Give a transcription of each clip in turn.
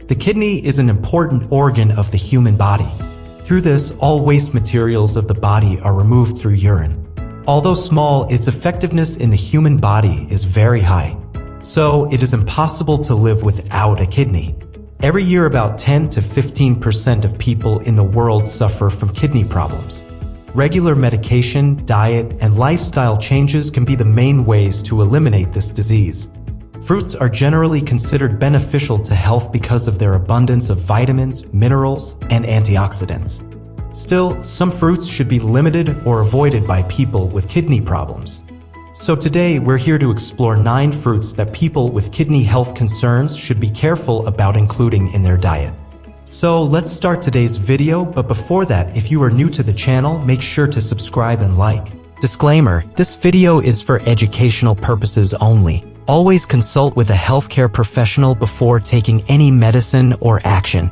The kidney is an important organ of the human body. Through this, all waste materials of the body are removed through urine. Although small, its effectiveness in the human body is very high. So, it is impossible to live without a kidney. Every year, about 10 to 15% of people in the world suffer from kidney problems. Regular medication, diet, and lifestyle changes can be the main ways to eliminate this disease. Fruits are generally considered beneficial to health because of their abundance of vitamins, minerals, and antioxidants. Still, some fruits should be limited or avoided by people with kidney problems. So today, we're here to explore 9 fruits that people with kidney health concerns should be careful about including in their diet. So let's start today's video, but before that, if you are new to the channel, make sure to subscribe and like. Disclaimer: this video is for educational purposes only. Always consult with a healthcare professional before taking any medicine or action.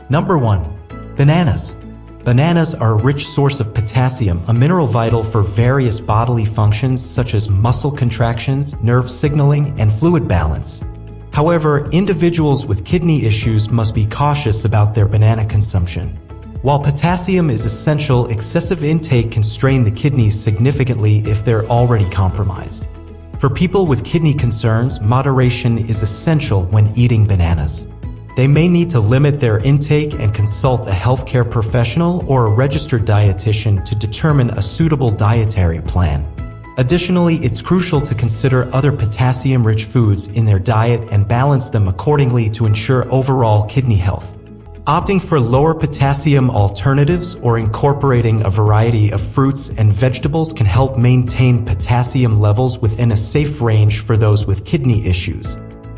Number 1. Bananas. Bananas are a rich source of potassium, a mineral vital for various bodily functions such as muscle contractions, nerve signaling, and fluid balance. However, individuals with kidney issues must be cautious about their banana consumption. While potassium is essential, excessive intake can strain the kidneys significantly if they're already compromised. For people with kidney concerns, moderation is essential when eating bananas. They may need to limit their intake and consult a healthcare professional or a registered dietitian to determine a suitable dietary plan. Additionally, it's crucial to consider other potassium-rich foods in their diet and balance them accordingly to ensure overall kidney health. Opting for lower potassium alternatives or incorporating a variety of fruits and vegetables can help maintain potassium levels within a safe range for those with kidney issues.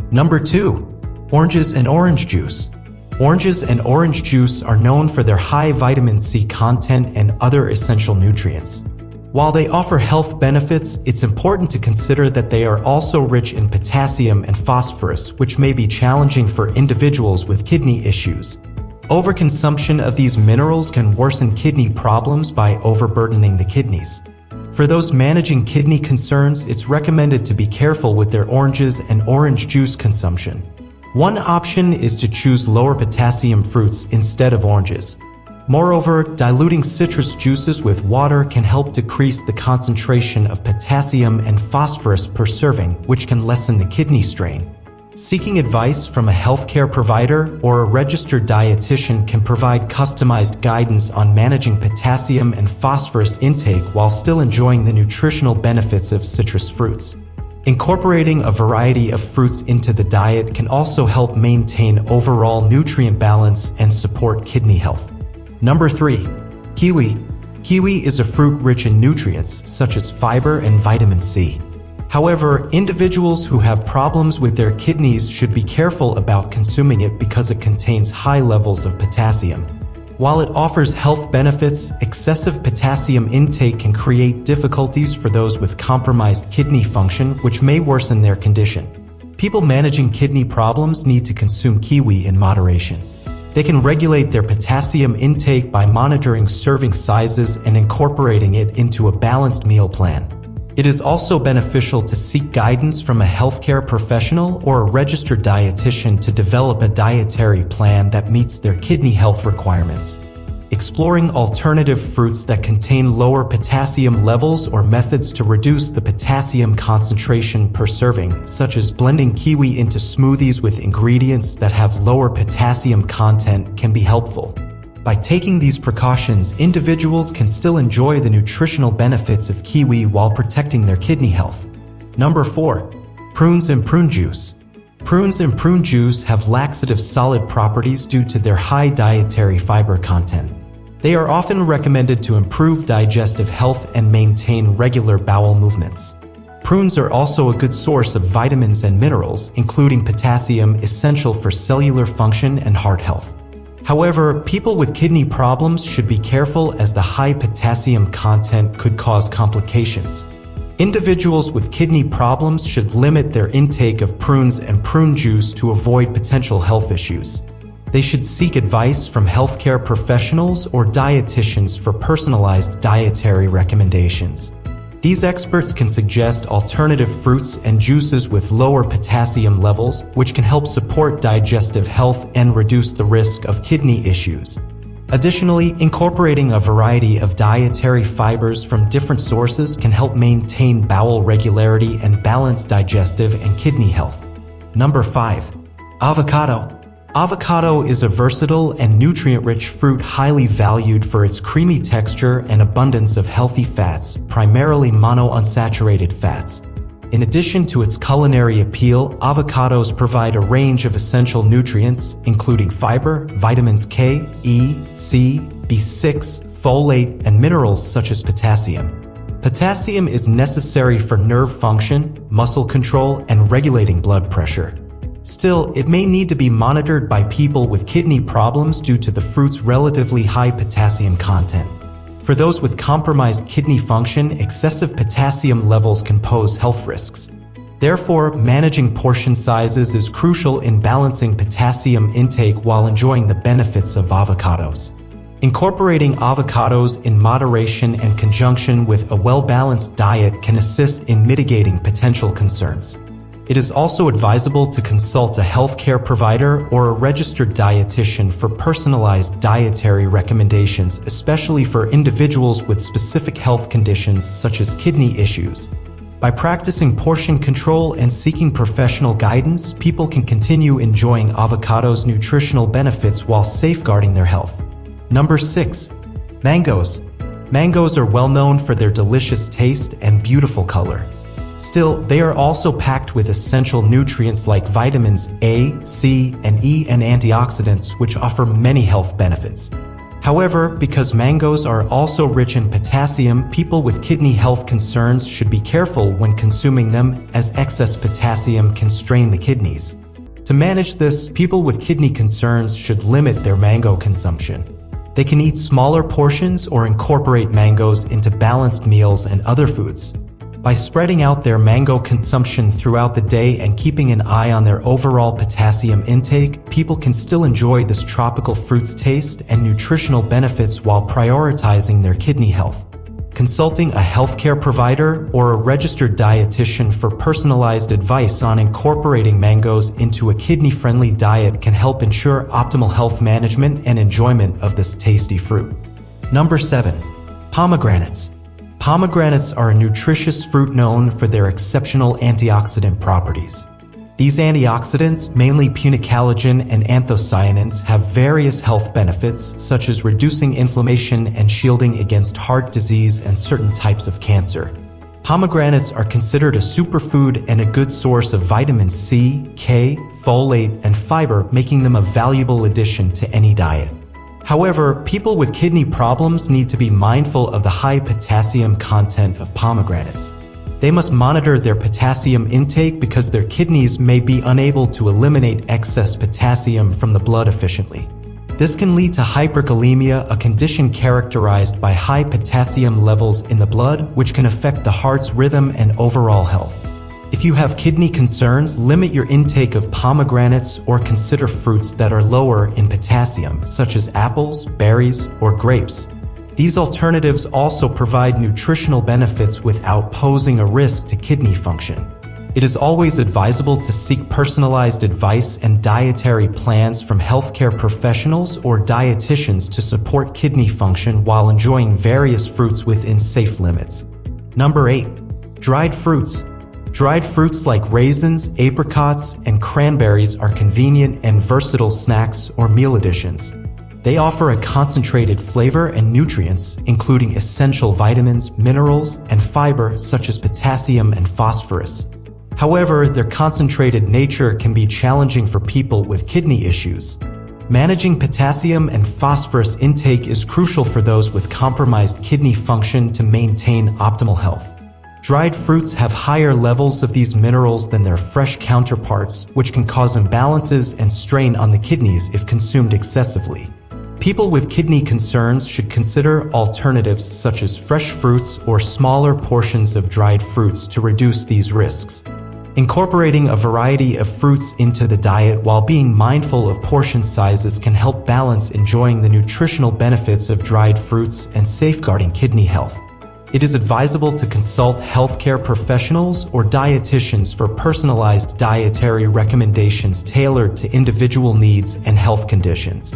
Number 2. Oranges and orange juice. Oranges and orange juice are known for their high vitamin C content and other essential nutrients. While they offer health benefits, it's important to consider that they are also rich in potassium and phosphorus, which may be challenging for individuals with kidney issues. Overconsumption of these minerals can worsen kidney problems by overburdening the kidneys. For those managing kidney concerns, it's recommended to be careful with their oranges and orange juice consumption. One option is to choose lower potassium fruits instead of oranges. Moreover, diluting citrus juices with water can help decrease the concentration of potassium and phosphorus per serving, which can lessen the kidney strain. Seeking advice from a healthcare provider or a registered dietitian can provide customized guidance on managing potassium and phosphorus intake while still enjoying the nutritional benefits of citrus fruits. Incorporating a variety of fruits into the diet can also help maintain overall nutrient balance and support kidney health. Number 3. Kiwi. Kiwi is a fruit rich in nutrients such as fiber and vitamin C. However, individuals who have problems with their kidneys should be careful about consuming it because it contains high levels of potassium. While it offers health benefits, excessive potassium intake can create difficulties for those with compromised kidney function, which may worsen their condition. People managing kidney problems need to consume kiwi in moderation. They can regulate their potassium intake by monitoring serving sizes and incorporating it into a balanced meal plan. It is also beneficial to seek guidance from a healthcare professional or a registered dietitian to develop a dietary plan that meets their kidney health requirements. Exploring alternative fruits that contain lower potassium levels or methods to reduce the potassium concentration per serving, such as blending kiwi into smoothies with ingredients that have lower potassium content, can be helpful. By taking these precautions, individuals can still enjoy the nutritional benefits of kiwi while protecting their kidney health. Number 4. Prunes and prune juice. Prunes and prune juice have laxative solid properties due to their high dietary fiber content. They are often recommended to improve digestive health and maintain regular bowel movements. Prunes are also a good source of vitamins and minerals, including potassium, essential for cellular function and heart health. However, people with kidney problems should be careful as the high potassium content could cause complications. Individuals with kidney problems should limit their intake of prunes and prune juice to avoid potential health issues. They should seek advice from healthcare professionals or dietitians for personalized dietary recommendations. These experts can suggest alternative fruits and juices with lower potassium levels, which can help support digestive health and reduce the risk of kidney issues. Additionally, incorporating a variety of dietary fibers from different sources can help maintain bowel regularity and balance digestive and kidney health. Number 5. Avocado. Avocado is a versatile and nutrient-rich fruit highly valued for its creamy texture and abundance of healthy fats, primarily monounsaturated fats. In addition to its culinary appeal, avocados provide a range of essential nutrients, including fiber, vitamins K, E, C, B6, folate, and minerals such as potassium. Potassium is necessary for nerve function, muscle control, and regulating blood pressure. Still, it may need to be monitored by people with kidney problems due to the fruit's relatively high potassium content. For those with compromised kidney function, excessive potassium levels can pose health risks. Therefore, managing portion sizes is crucial in balancing potassium intake while enjoying the benefits of avocados. Incorporating avocados in moderation and conjunction with a well-balanced diet can assist in mitigating potential concerns. It is also advisable to consult a healthcare provider or a registered dietitian for personalized dietary recommendations, especially for individuals with specific health conditions such as kidney issues. By practicing portion control and seeking professional guidance, people can continue enjoying avocados' nutritional benefits while safeguarding their health. Number 6. Mangoes. Mangoes are well known for their delicious taste and beautiful color. Still, they are also packed with essential nutrients like vitamins A, C, and E and antioxidants, which offer many health benefits. However, because mangoes are also rich in potassium, people with kidney health concerns should be careful when consuming them, as excess potassium can strain the kidneys. To manage this, people with kidney concerns should limit their mango consumption. They can eat smaller portions or incorporate mangoes into balanced meals and other foods. By spreading out their mango consumption throughout the day and keeping an eye on their overall potassium intake, people can still enjoy this tropical fruit's taste and nutritional benefits while prioritizing their kidney health. Consulting a healthcare provider or a registered dietitian for personalized advice on incorporating mangoes into a kidney-friendly diet can help ensure optimal health management and enjoyment of this tasty fruit. Number 7. Pomegranates. Pomegranates are a nutritious fruit known for their exceptional antioxidant properties. These antioxidants, mainly punicalagin and anthocyanins, have various health benefits such as reducing inflammation and shielding against heart disease and certain types of cancer. Pomegranates are considered a superfood and a good source of vitamin C, K, folate, and fiber, making them a valuable addition to any diet. However, people with kidney problems need to be mindful of the high potassium content of pomegranates. They must monitor their potassium intake because their kidneys may be unable to eliminate excess potassium from the blood efficiently. This can lead to hyperkalemia, a condition characterized by high potassium levels in the blood, which can affect the heart's rhythm and overall health. If you have kidney concerns, limit your intake of pomegranates or consider fruits that are lower in potassium, such as apples, berries, or grapes. These alternatives also provide nutritional benefits without posing a risk to kidney function. It is always advisable to seek personalized advice and dietary plans from healthcare professionals or dietitians to support kidney function while enjoying various fruits within safe limits. Number 8. Dried fruits. Dried fruits like raisins, apricots, and cranberries are convenient and versatile snacks or meal additions. They offer a concentrated flavor and nutrients, including essential vitamins, minerals, and fiber such as potassium and phosphorus. However, their concentrated nature can be challenging for people with kidney issues. Managing potassium and phosphorus intake is crucial for those with compromised kidney function to maintain optimal health. Dried fruits have higher levels of these minerals than their fresh counterparts, which can cause imbalances and strain on the kidneys if consumed excessively. People with kidney concerns should consider alternatives such as fresh fruits or smaller portions of dried fruits to reduce these risks. Incorporating a variety of fruits into the diet while being mindful of portion sizes can help balance enjoying the nutritional benefits of dried fruits and safeguarding kidney health. It is advisable to consult healthcare professionals or dietitians for personalized dietary recommendations tailored to individual needs and health conditions.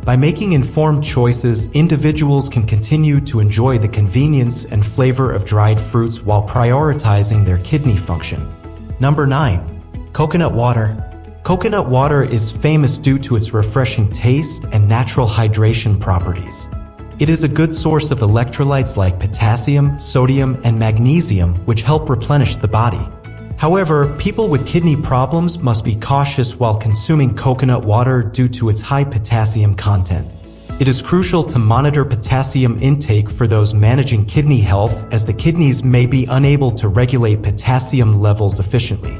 By making informed choices, individuals can continue to enjoy the convenience and flavor of dried fruits while prioritizing their kidney function. Number 9. Coconut water. Coconut water is famous due to its refreshing taste and natural hydration properties. It is a good source of electrolytes like potassium, sodium, and magnesium, which help replenish the body. However, people with kidney problems must be cautious while consuming coconut water due to its high potassium content. It is crucial to monitor potassium intake for those managing kidney health, as the kidneys may be unable to regulate potassium levels efficiently.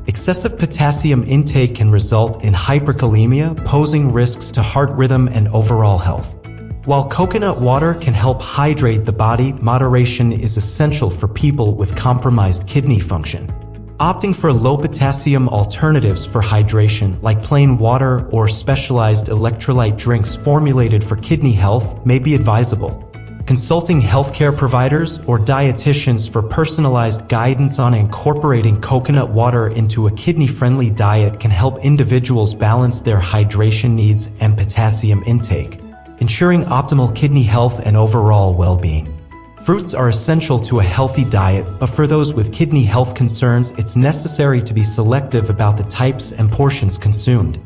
Excessive potassium intake can result in hyperkalemia, posing risks to heart rhythm and overall health. While coconut water can help hydrate the body, moderation is essential for people with compromised kidney function. Opting for low-potassium alternatives for hydration, like plain water or specialized electrolyte drinks formulated for kidney health, may be advisable. Consulting healthcare providers or dietitians for personalized guidance on incorporating coconut water into a kidney-friendly diet can help individuals balance their hydration needs and potassium intake, ensuring optimal kidney health and overall well-being. Fruits are essential to a healthy diet, but for those with kidney health concerns, it's necessary to be selective about the types and portions consumed.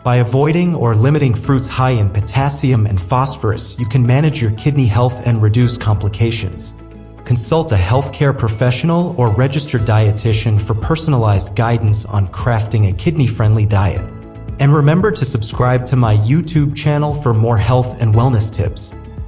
By avoiding or limiting fruits high in potassium and phosphorus, you can manage your kidney health and reduce complications. Consult a healthcare professional or registered dietitian for personalized guidance on crafting a kidney-friendly diet. And remember to subscribe to my YouTube channel for more health and wellness tips.